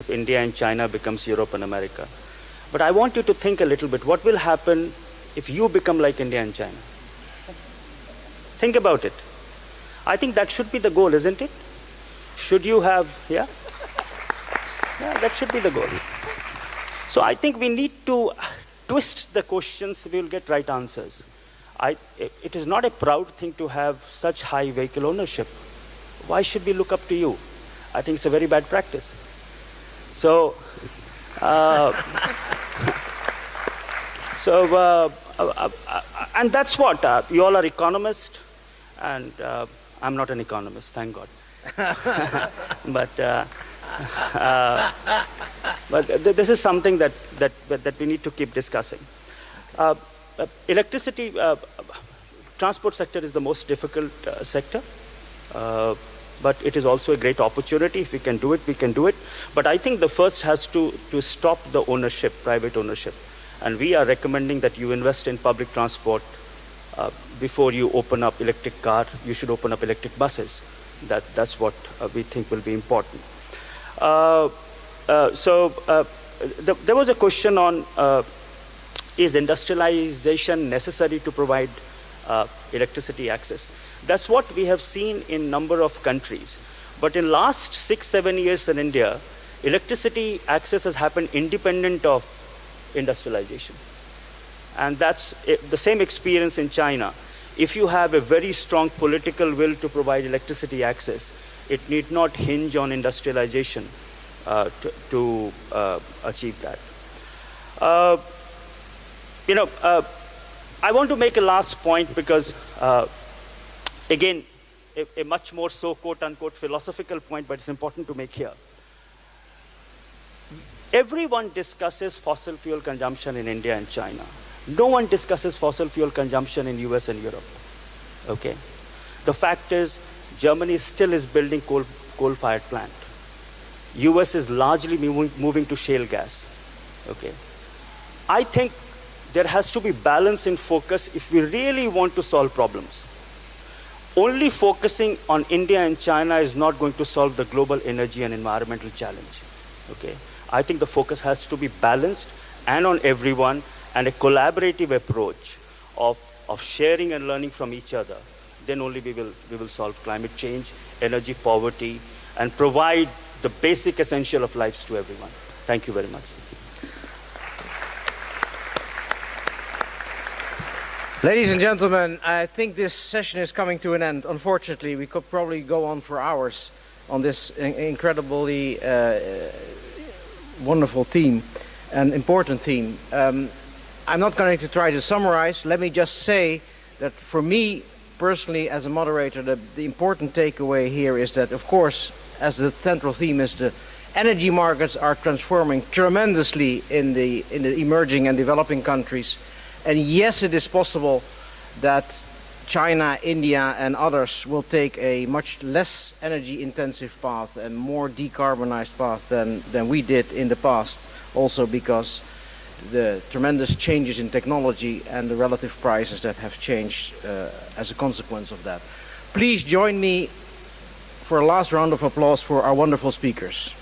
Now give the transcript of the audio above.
if India and China becomes Europe and America. But I want you to think a little bit, what will happen if you become like India and China? Think about it. I think that should be the goal, isn't it? Should you have, yeah? Yeah, that should be the goal. So I think we need to twist the questions, we will get right answers. It is not a proud thing to have such high vehicle ownership. Why should we look up to you? I think it's a very bad practice. So, and that's what, you all are economists, and I'm not an economist, thank God. But this is something that we need to keep discussing. Electricity, transport sector is the most difficult sector, but it is also a great opportunity. If we can do it, we can do it. But I think the first has to stop the ownership, private ownership. And we are recommending that you invest in public transport. Before you open up electric car, you should open up electric buses. That's what we think will be important. There was a question on is industrialization necessary to provide electricity access? That's what we have seen in number of countries. But in last 6-7 years in India, electricity access has happened independent of industrialization. And that's the same experience in China. If you have a very strong political will to provide electricity access, it need not hinge on industrialization to achieve that. I want to make a last point because, again, a much more so quote-unquote philosophical point, but it's important to make here. Everyone discusses fossil fuel consumption in India and China. No one discusses fossil fuel consumption in US and Europe. Okay? The fact is, Germany still is building coal-fired plant. US is largely moving to shale gas. Okay? I think there has to be balance in focus if we really want to solve problems. Only focusing on India and China is not going to solve the global energy and environmental challenge. Okay? I think the focus has to be balanced and on everyone, and a collaborative approach of sharing and learning from each other. Then only we will solve climate change, energy poverty, and provide the basic essential of lives to everyone. Thank you very much. Ladies and gentlemen, I think this session is coming to an end. Unfortunately, we could probably go on for hours on this incredibly wonderful theme and important theme. I'm not going to try to summarize. Let me just say that for me, personally, as a moderator, the important takeaway here is that, of course, as the central theme is the energy markets are transforming tremendously in the emerging and developing countries. And yes, it is possible that China, India, and others will take a much less energy-intensive path and more decarbonized path than we did in the past, also because the tremendous changes in technology and the relative prices that have changed as a consequence of that. Please join me for a last round of applause for our wonderful speakers.